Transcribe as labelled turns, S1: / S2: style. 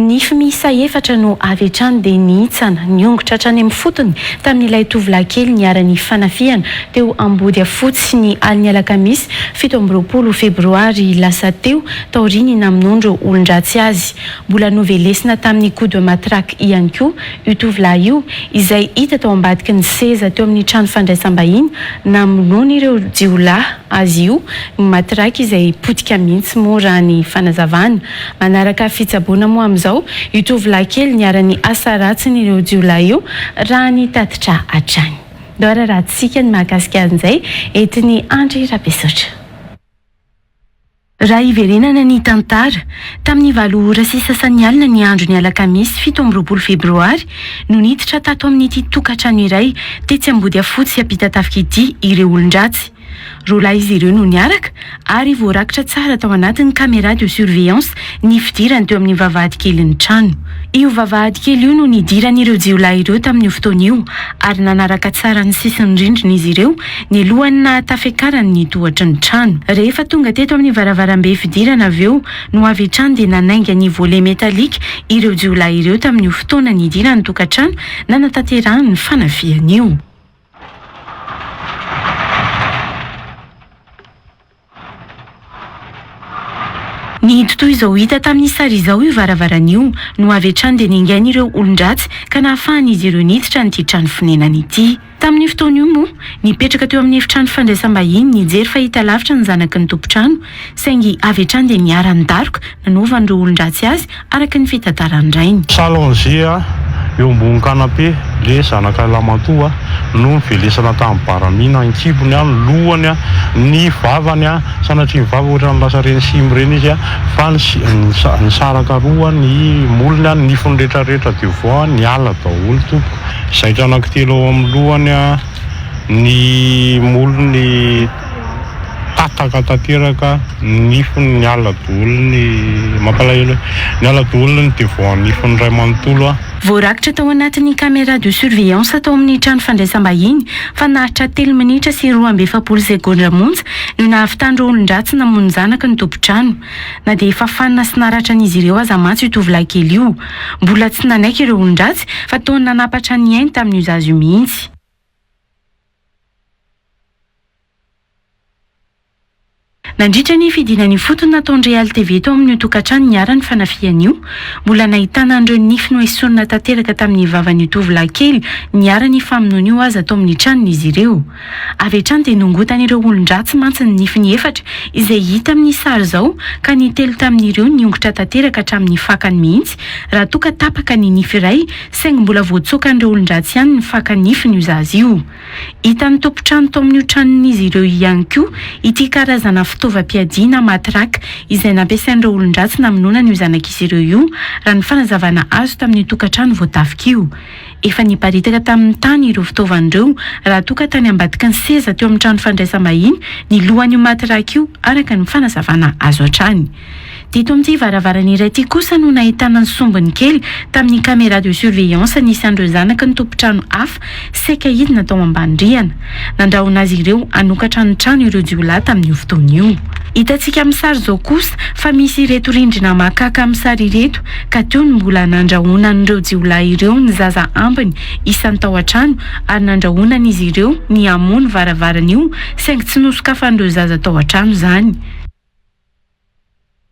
S1: Nify miisa efatra no avy hatrany dia nihitsana niongotra hatrany amin'ny fotony tamin'ilay tovolahy kely niara-ny fanafiana teo Ambody Afotsy ny aliny alakamisy 17 febroary lasa teo taoriny namin'ondro olon-dratsy azy. Mbola novelesina tamin'ny Coude Matraque ihany koa io tovolahy io izay hita tao ambadiky ny seza teo amin'ny trano fandraisam-bahiny namonoana ireo jiolahy azy io ny matraky izay potika mihitsy moa raha ny fanazavana. Manaraka fitsaboana moa amin'izao io tovolahy kely niara-ny asa ratsiny ireo jiolahy io raha ny tatitra hatrany. Dora ratsika ny mahakasika an'izay entiny Andry Rabesotra. Raha iverenana ny tantara tamin'ny 9 ora sy sasany alina ny andro ny alakamisy 17 febroary no niditra tato amin'ity tokantrano iray tetsy Ambody Afotsy ampita Tafikidy ireo olon-dratsy. Roalahy izy ireo no niaraka ary voarakitra tsara tao anatin'ny caméra de surveillance ny fidirany teo amin'ny vavahady kelin'ny trano. Io vavahady kely io no nidiran'ireo jiolahy ireo tamin'io fotoana io ary nanaraka tsara ny sisin'ny rindrina izy ireo ny alohany nahatafiakarany ny tohatry ny trano. Rehefa tonga teto amin'ny varavarambe fidirana avy eo no avy hatrany dia nanainga ny volet métallique ireo jiolahy ireo tamin'io fotoana nidirany tokantrano nanatanterahany ny fanafiana io. Ny totoy izao hita tamin'ny sary izao io varavaran'io no avy hatrany dia ningainy ireo olon-dratsy ka nahafahan'izy ireo niditra n'ity trano fonenana ity. Tamin'ny fotoana io moa nipetraka teo amin'ny efitrano fandraisam-bahiny nijery fahita lavitra ny zanaky ny tompontrano saingy avy hatrany dia niara-nidaroka nanovan'ireo olon-dratsy azy araka ny fitantarany rainy.
S2: Salonzia eo ambony canapé le zanaka lamatoa no mivelesana tamin'ny baramina ankibony a lohany a ny vavany a sanatria ny vava ohatra ny lasa reny simy reny izy a fa ny saraka roa ny molony a ny fony rehetrarehetra dia voa ny ala daholo tompoko. Zaitra anankitelo ao amin'ny lohany a ny molony tataka tanteraka nifony ny ala daholo ny mampalahelo ny ala daholo ny dia voa nifony ray manontolo a.
S1: Voarakitra tao anatin'ny caméra de surveillance tao amin'ny trano fandraisam-bahiny fa nahatra 3 minitra sy 12 sekondra monja no nahavitan'ireo olon-dratsy namono zanaka ny tompontrano. Na dia efa fanina sy naratra an'izy ireo aza matsy io tovolahy kely io. Mbola tsy nanaiky ireo olon-dratsy fa toa nanapatra ny ainy tamin'io zazy io mihitsy. Nandritra ny fidinany fotony nataon'ny Real TV tao amin'ny tokantrano niara-ny fanafiana io. Mbola nahitana an'ireo nify noesorina tanteraka tamin'ny vavan'io tovolahy kely niara-ny famonoana io aza tao amin'ny tranon'izy ireo. Avy hatrany dia nongotan'ireo olon-dratsy mantsy ny nify ny efatra izay hita amin'ny sary izao ka ny telo tamin'ireo niongotra tanteraka hatramin'ny fakany mihitsy raha toa ka tapaka ny nify iray saingy mbola voatsokan'ireo olon-dratsy ihany ny fakany nifiny io zazy io. Hitan'ny tompontrano tao amin'io tranon'izy ireo ihany koa ity karazana fitaovam-piadiana matraque izay nampiasain'ireo olon-dratsy namonoana io zanak'izy ireo io raha ny fanazavana azo tamin'ny tokantrano voatafika io. Efa niparitaka tamin'ny tany ireo fitaovan'ireo raha toa ka tany ambadiky ny seza teo amin'ny trano fandraisam-bahiny ny lohan'io matraque io araka ny fanazavana azo hatrany. Dito amin'ity varavaran'ny iray ity kosa no nahitana ny sombony kely tamin'ny caméra de surveillance nisy an'ireo zanaka ny tompontrano hafa saika hidina tao ambany-rihana. Nandrahona azy ireo hanokatra ny trano ireo jiolahy tamin'io fotoana io. Hitantsika amin'ny sary izao kosa fa misy ireto rindrina makaka amin'ny sary ireto ka teo ny mbola nandrahona an'ireo jiolahy ireo ny zaza ambiny isan'ny tao an-trano ary nandrahona an'izy ireo ny hamono varavaran'io saingy tsy nosokafan'ireo zaza tao an-trano izany.